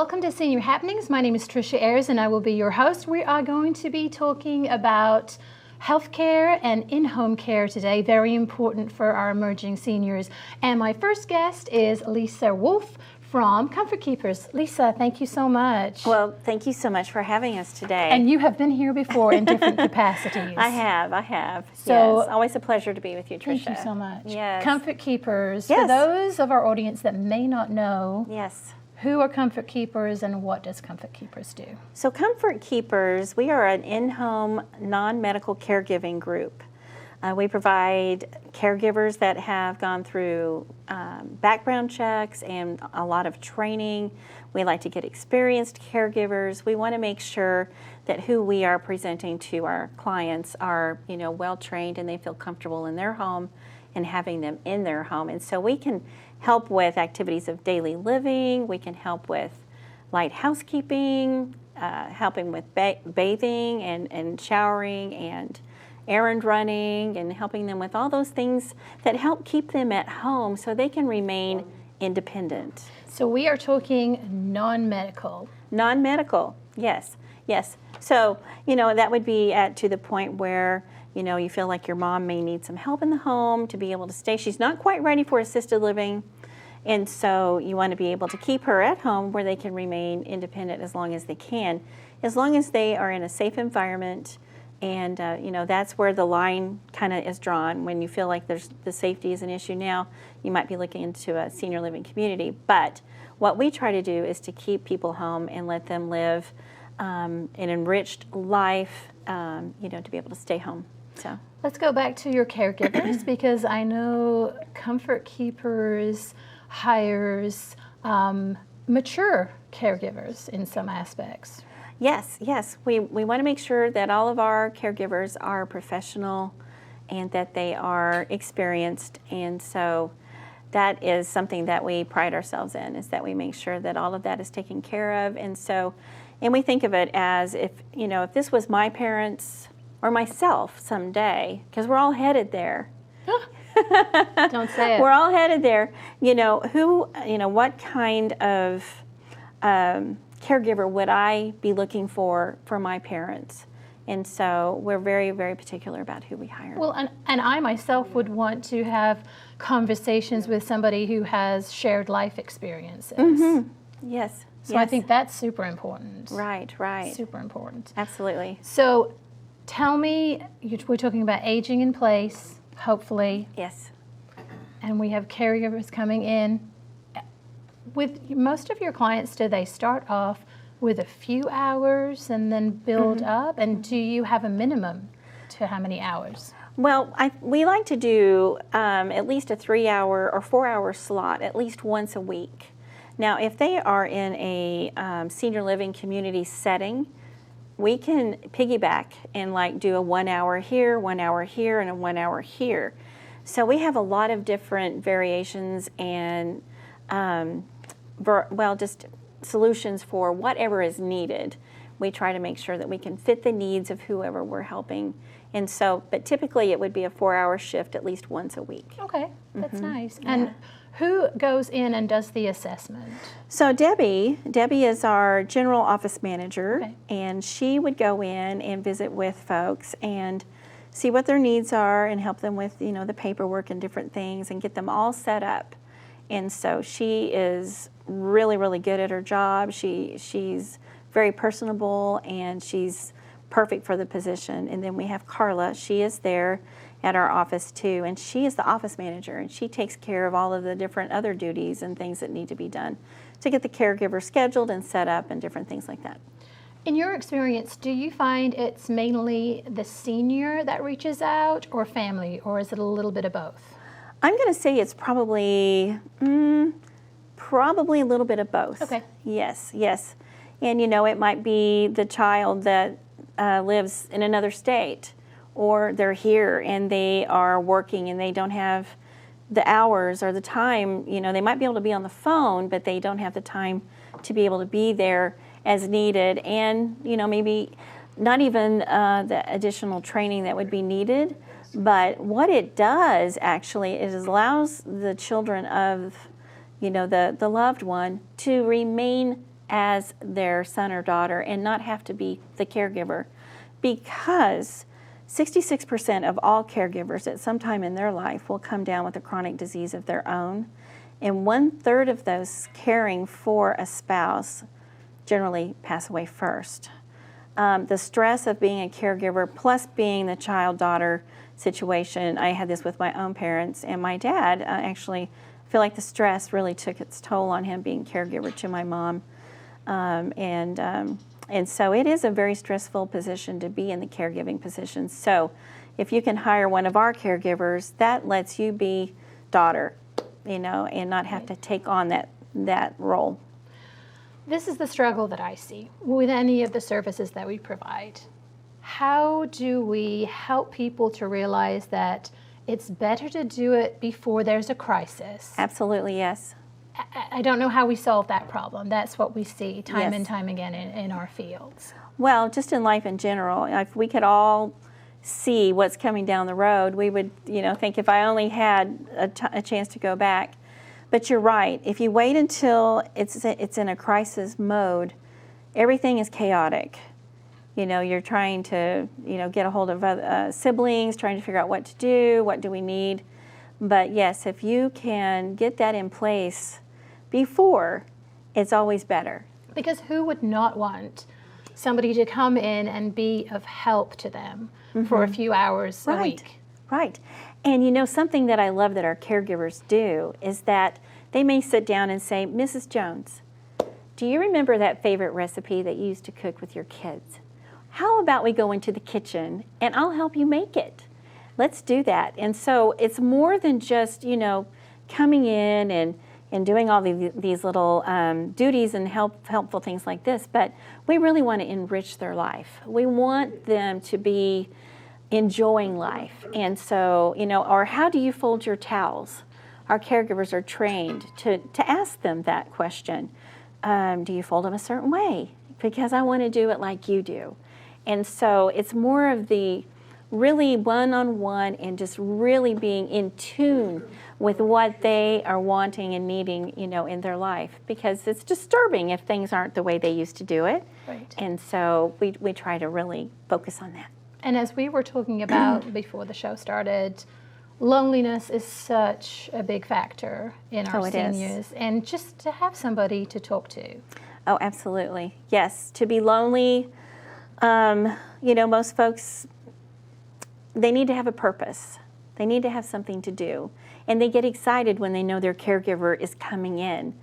Welcome to Senior Happenings. My name is Tricia Ayers and I will be your host. We are going to be talking about healthcare and in-home care today, very important for our emerging seniors. And my first guest is Lisa Wolf from Comfort Keepers. Lisa, thank you so much. Well, thank you so much for having us today. And you have been here before in different capacities. I have. So, yes, always a pleasure to be with you, Tricia. Thank you so much. Yes. Comfort Keepers, Yes. for those of our audience that may not know, Yes. who are Comfort Keepers and what does Comfort Keepers do? So Comfort Keepers, we are an in-home non-medical caregiving group. We provide caregivers that have gone through background checks and a lot of training. We like to get experienced caregivers. We want to make sure that who we are presenting to our clients are, well trained and they feel comfortable in their home and having them in their home. And so we can help with activities of daily living. We can help with light housekeeping, helping with bathing and showering and errand running, and helping them with all those things that help keep them at home so they can remain independent. So we are talking non-medical. Non-medical, yes. So, that would be to the point where, you feel like your mom may need some help in the home to be able to stay. She's not quite ready for assisted living, and so you want to be able to keep her at home where they can remain independent as long as they can, as long as they are in a safe environment. And, that's where the line kind of is drawn. When you feel like the safety is an issue now, you might be looking into a senior living community. But what we try to do is to keep people home and let them live an enriched life, to be able to stay home. So let's go back to your caregivers because I know Comfort Keepers hires mature caregivers in some aspects. Yes. We want to make sure that all of our caregivers are professional and that they are experienced. And so that is something that we pride ourselves in, is that we make sure that all of that is taken care of. And we think of it as if this was my parents or myself someday, because we're all headed there. Don't say it. We're all headed there. What kind of caregiver would I be looking for my parents? And so we're very, very particular about who we hire. Well, and I myself would want to have conversations with somebody who has shared life experiences. Mm-hmm. Yes. So I think that's super important. Right. Super important. Absolutely. So tell me, we're talking about aging in place, hopefully. Yes. And we have caregivers coming in. With most of your clients, do they start off with a few hours and then build up? And do you have a minimum to how many hours? Well, we like to do at least a 3-hour or 4-hour slot at least once a week. Now, if they are in a senior living community setting, we can piggyback and do a 1 hour here, 1 hour here, and a 1 hour here. So we have a lot of different variations and just solutions for whatever is needed. We try to make sure that we can fit the needs of whoever we're helping. And so, but typically it would be a 4-hour shift at least once a week. Okay, that's nice. Yeah. And who goes in and does the assessment? So Debbie is our general office manager, Okay. and she would go in and visit with folks and see what their needs are and help them with, the paperwork and different things and get them all set up. And so she is really, really good at her job. She's very personable and she's perfect for the position. And then we have Carla. She is there at our office too, and she is the office manager, and she takes care of all of the different other duties and things that need to be done to get the caregiver scheduled and set up and different things like that. In your experience, do you find it's mainly the senior that reaches out or family, or is it a little bit of both? I'm going to say it's probably a little bit of both. Okay. Yes. And it might be the child that lives in another state, or they're here and they are working and they don't have the hours or the time. They might be able to be on the phone, but they don't have the time to be able to be there as needed, and maybe not even the additional training that would be needed. But what it does actually is it allows the children of the loved one to remain as their son or daughter and not have to be the caregiver, because 66% of all caregivers at some time in their life will come down with a chronic disease of their own, and 1/3 of those caring for a spouse generally pass away first. The stress of being a caregiver plus being the child-daughter situation, I had this with my own parents, and my dad actually, I feel like the stress really took its toll on him being caregiver to my mom. And so it is a very stressful position to be in the caregiving position. So if you can hire one of our caregivers, that lets you be daughter, and not have to take on that role. This is the struggle that I see with any of the services that we provide. How do we help people to realize that it's better to do it before there's a crisis? Absolutely, yes. I don't know how we solve that problem. That's what we see time Yes. and time again in our fields. Well, just in life in general, if we could all see what's coming down the road, we would, think if I only had a chance to go back. But you're right. If you wait until it's in a crisis mode, everything is chaotic. You're trying to, get a hold of siblings, trying to figure out what to do, what do we need. But yes, if you can get that in place before, it's always better. Because who would not want somebody to come in and be of help to them for a few hours a week? Right. And something that I love that our caregivers do is that they may sit down and say, Mrs. Jones, do you remember that favorite recipe that you used to cook with your kids? How about we go into the kitchen and I'll help you make it? Let's do that. And so it's more than just, coming in and doing all these little duties and helpful things like this, but we really want to enrich their life. We want them to be enjoying life. And so, or how do you fold your towels? Our caregivers are trained to ask them that question. Do you fold them a certain way? Because I want to do it like you do. And so it's more of the really one-on-one and just really being in tune with what they are wanting and needing, in their life. Because it's disturbing if things aren't the way they used to do it. Right. And so we try to really focus on that. And as we were talking about before the show started, loneliness is such a big factor in our seniors. And just to have somebody to talk to. Oh, absolutely. Yes, to be lonely, most folks, they need to have a purpose. They need to have something to do. And they get excited when they know their caregiver is coming in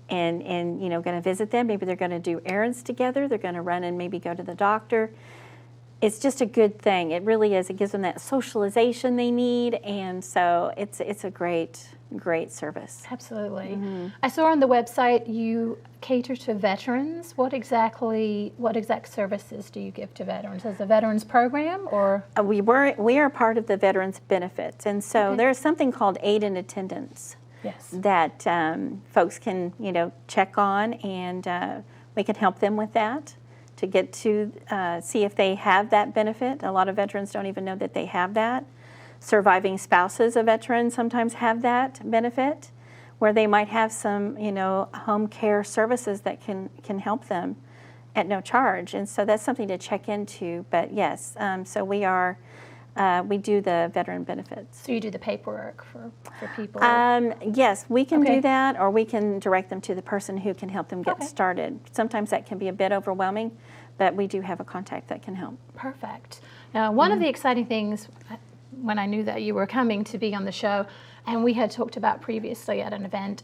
and going to visit them. Maybe they're going to do errands together. They're going to run and maybe go to the doctor. It's just a good thing. It really is. It gives them that socialization they need. And so it's a great service. Absolutely. Mm-hmm. I saw on the website you cater to veterans. What exact services do you give to veterans? Is it a veterans program or? We are part of the veterans benefits, and so there's something called aid in attendance. Yes. That folks can check on, and we can help them with that to get to see if they have that benefit. A lot of veterans don't even know that they have that. Surviving spouses of veterans sometimes have that benefit, where they might have some, home care services that can help them at no charge. And so that's something to check into. But yes, so we do the veteran benefits. So you do the paperwork for people? Yes, we can do that, or we can direct them to the person who can help them get started. Sometimes that can be a bit overwhelming, but we do have a contact that can help. Perfect. Now, one of the exciting things when I knew that you were coming to be on the show, and we had talked about previously at an event,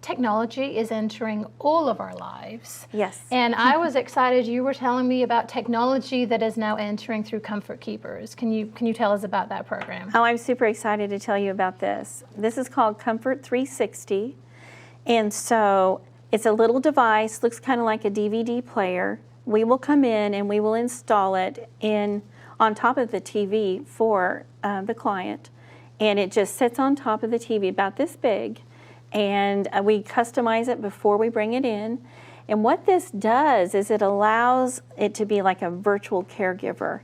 technology is entering all of our lives. Yes. And I was excited. You were telling me about technology that is now entering through Comfort Keepers. Can you tell us about that program? Oh, I'm super excited to tell you about this. This is called Comfort 360. And so it's a little device, looks kind of like a DVD player. We will come in and we will install it on top of the TV for the client. And it just sits on top of the TV about this big. And we customize it before we bring it in. And what this does is it allows it to be like a virtual caregiver.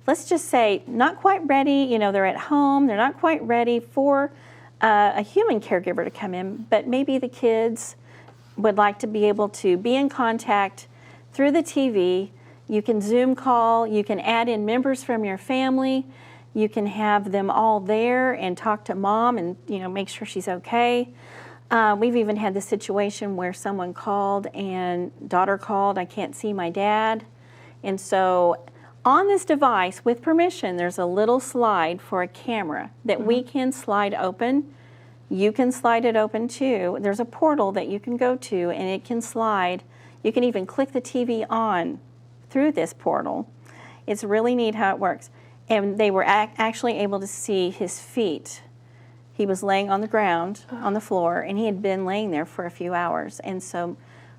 Let's just say not quite ready, they're at home, they're not quite ready for a human caregiver to come in, but maybe the kids would like to be able to be in contact through the TV, you can Zoom call, you can add in members from your family, you can have them all there and talk to mom and make sure she's okay. We've even had the situation where someone called and daughter called, I can't see my dad. And so on this device, with permission, there's a little slide for a camera that we can slide open. You can slide it open too. There's a portal that you can go to and it can slide. You can even click the TV on through this portal. It's really neat how it works. And they were actually able to see his feet. He was laying on the ground, on the floor, and he had been laying there for a few hours. And so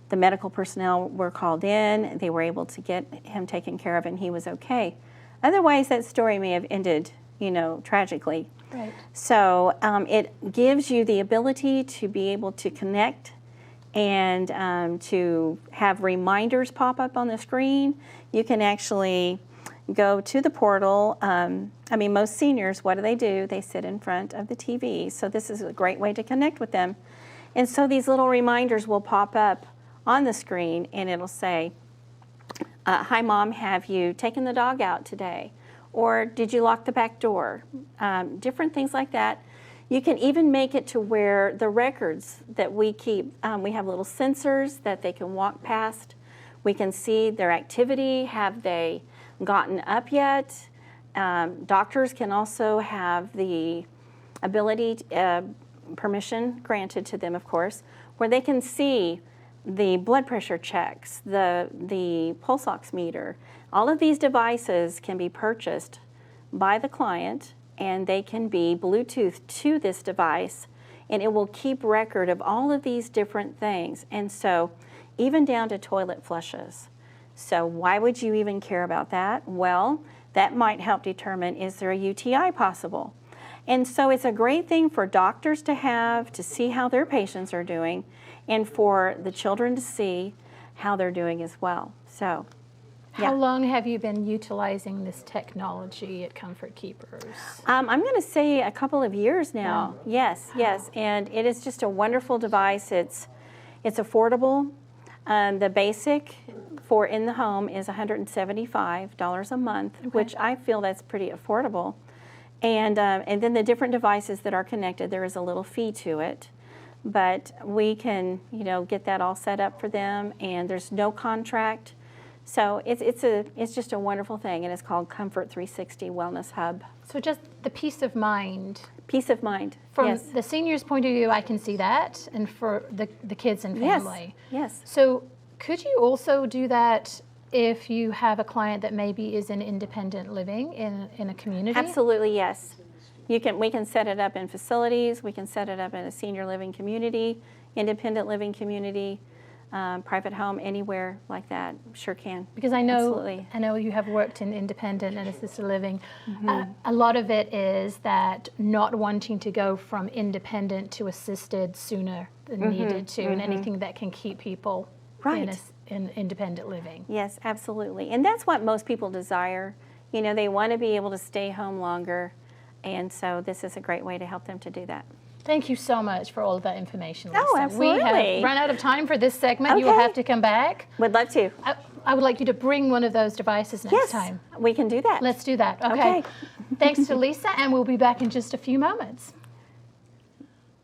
the medical personnel were called in. They were able to get him taken care of, and he was okay. Otherwise, that story may have ended, tragically. Right. So it gives you the ability to be able to connect and to have reminders pop up on the screen. You can actually go to the portal. Most seniors, what do? They sit in front of the TV. So this is a great way to connect with them. And so these little reminders will pop up on the screen and it'll say, hi mom, have you taken the dog out today? Or did you lock the back door? Different things like that. You can even make it to where the records that we keep, we have little sensors that they can walk past. We can see their activity. Have they gotten up yet? Doctors can also have the ability, permission granted to them, of course, where they can see the blood pressure checks, the pulse oximeter. All of these devices can be purchased by the client and they can be Bluetooth to this device and it will keep record of all of these different things. And so even down to toilet flushes. So why would you even care about that? Well, that might help determine, is there a UTI possible? And so it's a great thing for doctors to have to see how their patients are doing and for the children to see how they're doing as well. So, How long have you been utilizing this technology at Comfort Keepers? I'm going to say a couple of years now. Wow. Yes, yes. And it is just a wonderful device. It's affordable. The basic for in the home is $175 a month, which I feel that's pretty affordable. And then the different devices that are connected, there is a little fee to it. But we can, get that all set up for them, and there's no contract. So it's just a wonderful thing, and it's called Comfort 360 Wellness Hub. So just the peace of mind. Peace of mind. From yes. the senior's point of view, I can see that, and for the kids and family. Yes. So could you also do that if you have a client that maybe is in independent living in a community? Absolutely, yes. We can set it up in facilities. We can set it up in a senior living community, independent living community, private home, anywhere like that. Sure can. Because I know, Absolutely. I know you have worked in independent and assisted living. A lot of it is that not wanting to go from independent to assisted sooner than needed to, and anything that can keep people in independent living. Yes, absolutely. And that's what most people desire. They want to be able to stay home longer, and so this is a great way to help them to do that. Thank you so much for all of that information, Lisa. Oh, absolutely. We have run out of time for this segment. Okay. You will have to come back. Would love to. I would like you to bring one of those devices next time. Yes, we can do that. Let's do that. Okay. Thanks to Lisa, and we'll be back in just a few moments.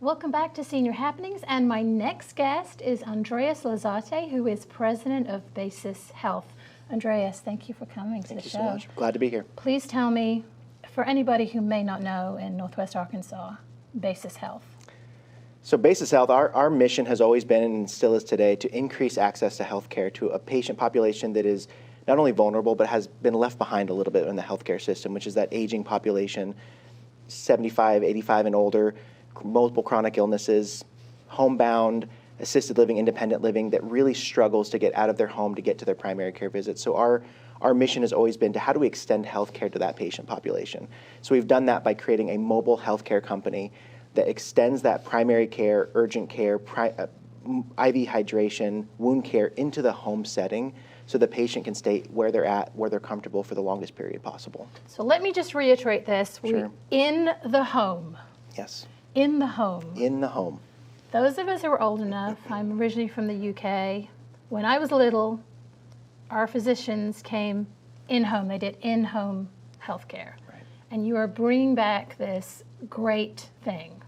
Welcome back to Senior Happenings, and my next guest is Andreas Lazate, who is president of Basis Health. Andreas, thank you for coming to the show. Thank you so much. Glad to be here. Please tell me, for anybody who may not know in Northwest Arkansas, Basis Health. So Basis Health, our mission has always been and still is today to increase access to health care to a patient population that is not only vulnerable but has been left behind a little bit in the healthcare system, which is that aging population, 75, 85 and older, multiple chronic illnesses, homebound, assisted living, independent living that really struggles to get out of their home to get to their primary care visits. So our mission has always been to how do we extend healthcare to that patient population. So we've done that by creating a mobile healthcare company that extends that primary care, urgent care, IV hydration, wound care into the home setting so the patient can stay where they're at, where they're comfortable for the longest period possible. So let me just reiterate this. Sure. In the home. Yes. In the home. In the home. Those of us who are old enough, I'm originally from the UK. When I was little, our physicians came in-home. They did in-home healthcare. Right. And you are bringing back this great thing.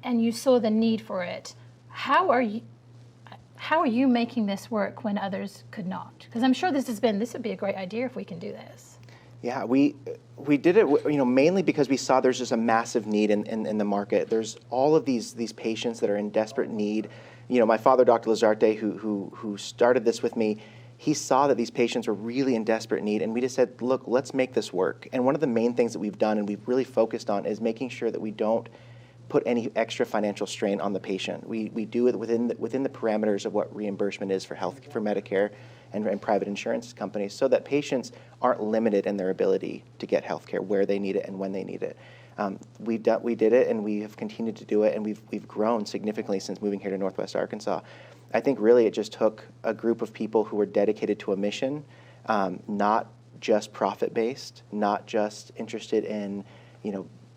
And you saw the need for it. How are you making this work when others could not? Because I'm sure this would be a great idea if we can do this. Yeah, we did it, mainly because we saw there's just a massive need in the market. There's all of these patients that are in desperate need. My father, Dr. Lazarte, who started this with me, he saw that these patients were really in desperate need, and we just said, look, let's make this work. And one of the main things that we've done and we've really focused on is making sure that we don't put any extra financial strain on the patient. We do it within the parameters of what reimbursement is for Medicare and private insurance companies, so that patients aren't limited in their ability to get health care where they need it and when they need it. We did it, and we have continued to do it, and we've grown significantly since moving here to Northwest Arkansas. I think really it just took a group of people who were dedicated to a mission, not just profit-based, not just interested in,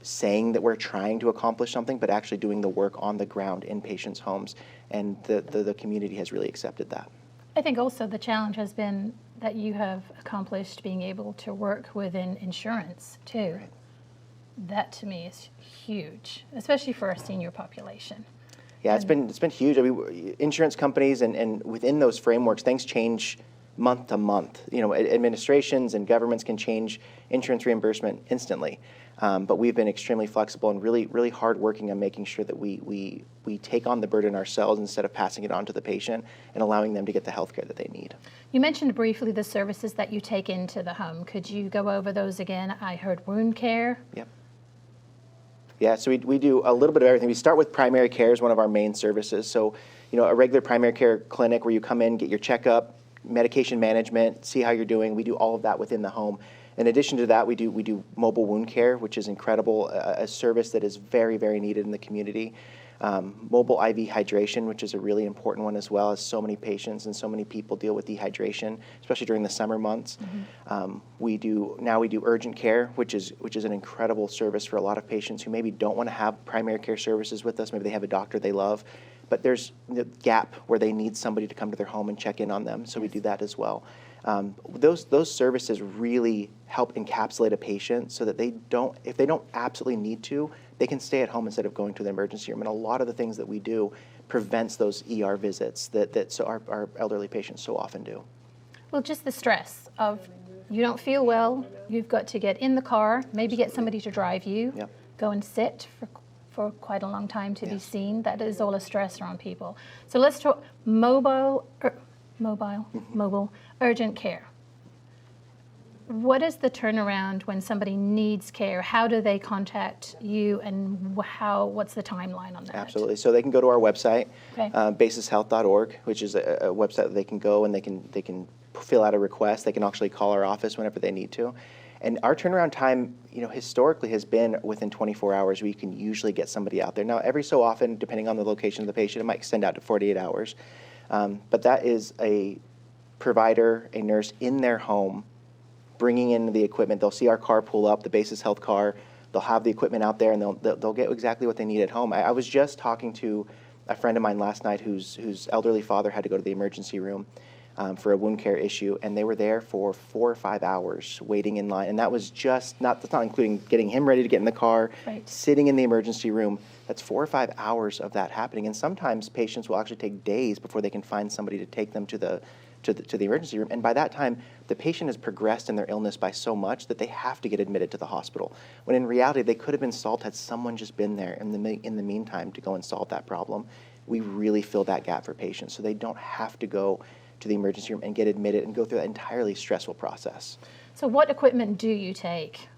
saying that we're trying to accomplish something, but actually doing the work on the ground in patients' homes, and the community has really accepted that. I think also the challenge has been that you have accomplished being able to work within insurance too. Right. That to me is huge, especially for our senior population. Yeah, it's been huge. I mean, insurance companies and within those frameworks, things change month to month. Administrations and governments can change insurance reimbursement instantly. But we've been extremely flexible and really, really hard working on making sure that we take on the burden ourselves instead of passing it on to the patient and allowing them to get the health care that they need. You mentioned briefly the services that you take into the home. Could you go over those again? I heard wound care. Yep. Yeah, so we do a little bit of everything. We start with primary care as one of our main services. So, a regular primary care clinic where you come in, get your checkup, medication management, see how you're doing. We do all of that within the home. In addition to that, we do mobile wound care, which is incredible, a service that is very, very needed in the community. Mobile IV hydration, which is a really important one as well, as so many patients and so many people deal with dehydration, especially during the summer months. Mm-hmm. We do urgent care, which is an incredible service for a lot of patients who maybe don't want to have primary care services with us. Maybe they have a doctor they love, but there's a gap where they need somebody to come to their home and check in on them. So we do that as well. Those services really help encapsulate a patient so that if they don't absolutely need to, they can stay at home instead of going to the emergency room. And a lot of the things that we do prevents those ER visits that our elderly patients so often do. Well, just the stress of you don't feel well, you've got to get in the car, maybe get somebody to drive you, Yep. go and sit for quite a long time to be seen. That is all a stressor on people. So let's talk mobile urgent care. What is the turnaround when somebody needs care? How do they contact you, and what's the timeline on that? Absolutely. So they can go to our website, Okay. basishealth.org, which is a website that they can go and they can fill out a request. They can actually call our office whenever they need to. And our turnaround time, historically has been within 24 hours. We can usually get somebody out there. Now, every so often, depending on the location of the patient, it might extend out to 48 hours. But that is a provider, a nurse in their home, bringing in the equipment. They'll see our car pull up, the Basis Health car. They'll have the equipment out there, and they'll get exactly what they need at home. I was just talking to a friend of mine last night whose elderly father had to go to the emergency room for a wound care issue, and they were there for 4 or 5 hours waiting in line. And that was that's not including getting him ready to get in the car, Right. sitting in the emergency room. That's 4 or 5 hours of that happening. And sometimes patients will actually take days before they can find somebody to take them to the emergency room. And by that time, the patient has progressed in their illness by so much that they have to get admitted to the hospital. When in reality, they could have been solved had someone just been there in the meantime to go and solve that problem. We really fill that gap for patients so they don't have to go to the emergency room and get admitted and go through that entirely stressful process. So what equipment do you take?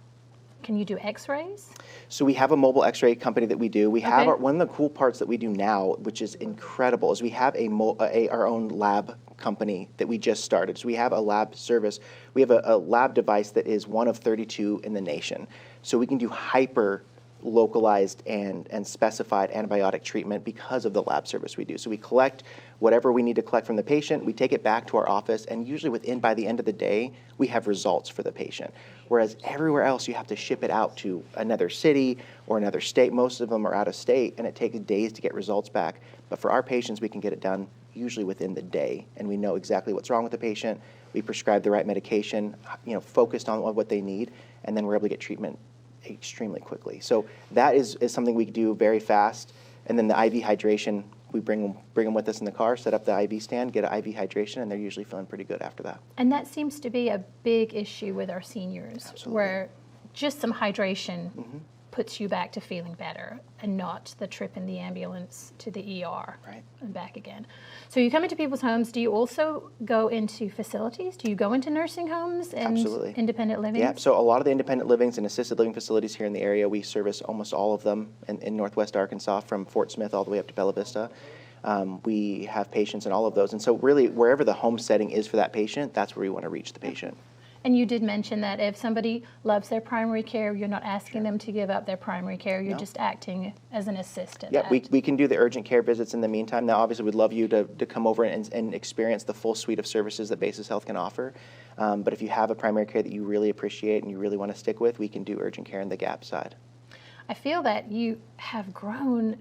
Can you do x-rays? So we have a mobile x-ray company that we do. We have Okay. one of the cool parts that we do now, which is incredible, is we have our own lab company that we just started. So we have a lab service. We have a lab device that is one of 32 in the nation. So we can do hyper localized and specified antibiotic treatment because of the lab service we do. So we collect whatever we need to collect from the patient, we take it back to our office, and usually by the end of the day, we have results for the patient. Whereas everywhere else, you have to ship it out to another city or another state. Most of them are out of state, and it takes days to get results back. But for our patients, we can get it done usually within the day, and we know exactly what's wrong with the patient. We prescribe the right medication, focused on what they need, and then we're able to get treatment extremely quickly. So that is something we do very fast. And then the IV hydration, we bring them with us in the car, set up the IV stand, get an IV hydration, and they're usually feeling pretty good after that. And that seems to be a big issue with our seniors, Absolutely. where just some hydration puts you back to feeling better, and not the trip in the ambulance to the ER and back again. So you come into people's homes. Do you also go into facilities? Do you go into nursing homes and Absolutely. independent living? Yeah, so a lot of the independent livings and assisted living facilities here in the area, we service almost all of them in Northwest Arkansas, from Fort Smith all the way up to Bella Vista. We have patients in all of those. And so really, wherever the home setting is for that patient, that's where we want to reach the patient. And you did mention that if somebody loves their primary care, you're not asking them to give up their primary care. You're just acting as an assistant. Yeah, we can do the urgent care visits in the meantime. Now, obviously, we'd love you to come over and experience the full suite of services that Basis Health can offer. But if you have a primary care that you really appreciate and you really want to stick with, we can do urgent care in the gap side. I feel that you have grown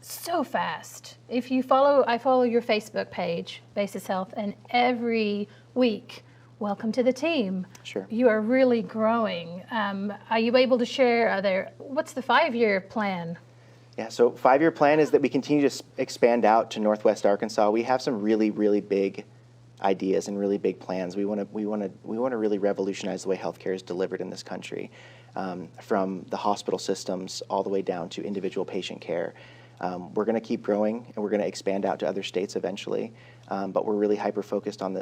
so fast. I follow your Facebook page, Basis Health, and every week, welcome to the team. Sure. You are really growing. Are you able to share, what's the 5-year plan? Yeah, so 5-year plan is that we continue to expand out to Northwest Arkansas. We have some really, really big ideas and really big plans. We want to really revolutionize the way healthcare is delivered in this country, from the hospital systems all the way down to individual patient care. We're going to keep growing, and we're going to expand out to other states eventually. But we're really hyper focused on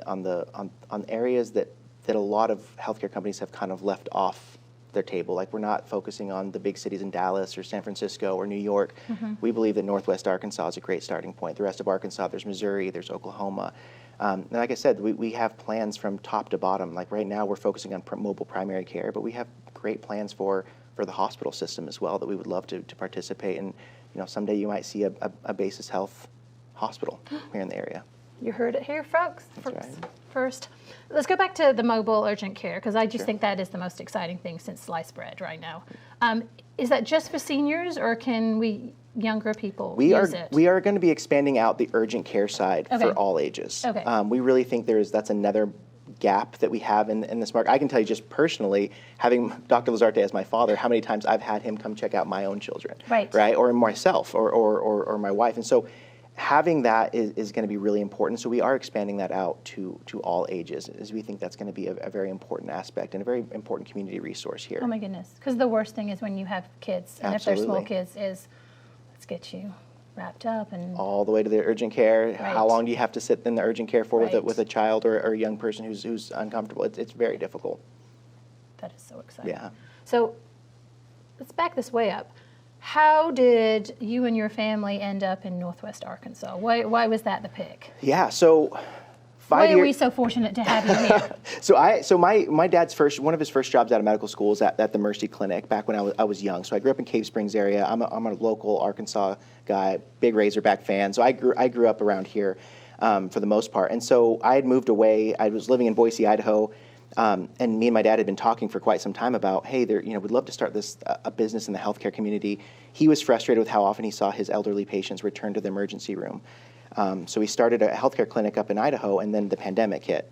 areas that a lot of healthcare companies have kind of left off their table. Like, we're not focusing on the big cities in Dallas or San Francisco or New York. We believe that Northwest Arkansas is a great starting point. The rest of Arkansas, there's Missouri, there's Oklahoma. And like I said, we have plans from top to bottom. Like right now, we're focusing on mobile primary care, but we have great plans for the hospital system as well that we would love to participate in. Someday you might see a Basis Health hospital here in the area. You heard it here, folks. That's right. First, let's go back to the mobile urgent care, because I just think that is the most exciting thing since sliced bread right now. Is that just for seniors, or can younger people use it? We are going to be expanding out the urgent care side for all ages. Okay. We really think that's another gap that we have in this market. I can tell you just personally, having Dr. Lazarte as my father, how many times I've had him come check out my own children, right? Or myself, or my wife. And so having that is going to be really important. So we are expanding that out to all ages, as we think that's going to be a very important aspect and a very important community resource here. Oh my goodness, because the worst thing is when you have kids, and Absolutely. if they're small kids, let's get you wrapped up and all the way to the urgent care. Right. How long do you have to sit in the urgent care for Right. with a child or a young person who's uncomfortable? It's very difficult. That is so exciting. Yeah. So let's back this way up. How did you and your family end up in Northwest Arkansas? Why was that the pick? Yeah. So Why are we so fortunate to have you here? So my dad's one of his first jobs out of medical school was at the Mercy Clinic back when I was young. So I grew up in Cave Springs area. I'm a local Arkansas guy, big Razorback fan. So I grew up around here for the most part. And so I had moved away. I was living in Boise, Idaho. And me and my dad had been talking for quite some time about, hey, we'd love to start a business in the healthcare community. He was frustrated with how often he saw his elderly patients return to the emergency room. So we started a healthcare clinic up in Idaho, and then the pandemic hit.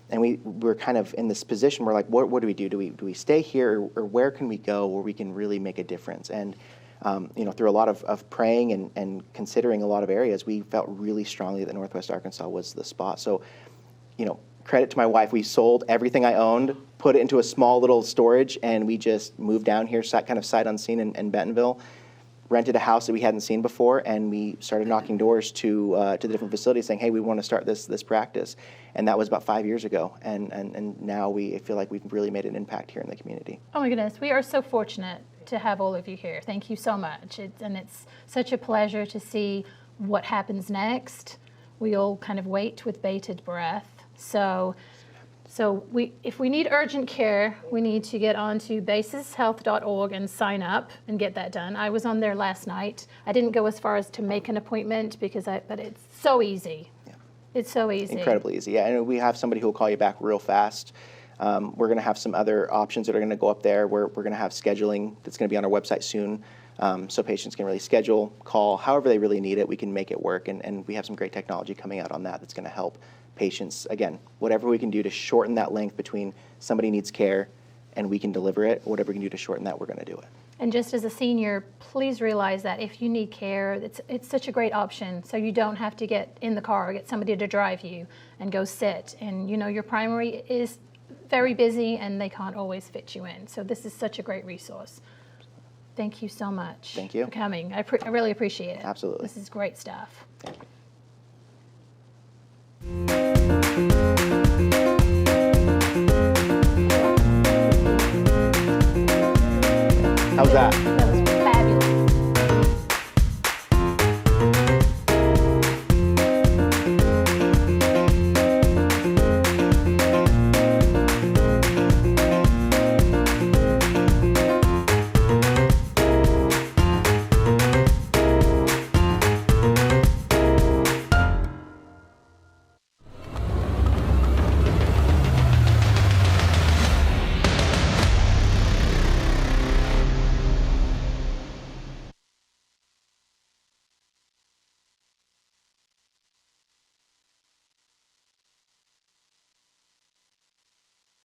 And we were kind of in this position where, like, what do we do? Do we stay here, or where can we go where we can really make a difference? And through a lot of praying and considering a lot of areas, we felt really strongly that Northwest Arkansas was the spot. So, credit to my wife, we sold everything I owned, put it into a small little storage, and we just moved down here, kind of sight unseen in Bentonville, rented a house that we hadn't seen before, and we started knocking doors to the different facilities saying, hey, we want to start this practice. And that was about 5 years ago. And now we feel like we've really made an impact here in the community. Oh my goodness, we are so fortunate to have all of you here. Thank you so much. It's such a pleasure to see what happens next. We all kind of wait with bated breath. So So if we need urgent care, we need to get onto basishealth.org and sign up and get that done. I was on there last night. I didn't go as far as to make an appointment but it's so easy. Yeah. It's so easy. Incredibly easy. Yeah, and we have somebody who will call you back real fast. We're going to have some other options that are going to go up there. We're going to have scheduling that's going to be on our website soon. So patients can really schedule, call, however they really need it. We can make it work, and we have some great technology coming out on that that's going to help patients. Again, whatever we can do to shorten that length between somebody needs care and we can deliver it, whatever we can do to shorten that, we're going to do it. And just as a senior, please realize that if you need care, it's such a great option. So you don't have to get in the car or get somebody to drive you and go sit. And your primary is very busy and they can't always fit you in. So this is such a great resource. Thank you so much. Thank you for coming. I really appreciate it. Absolutely. This is great stuff. Thank you. How's that?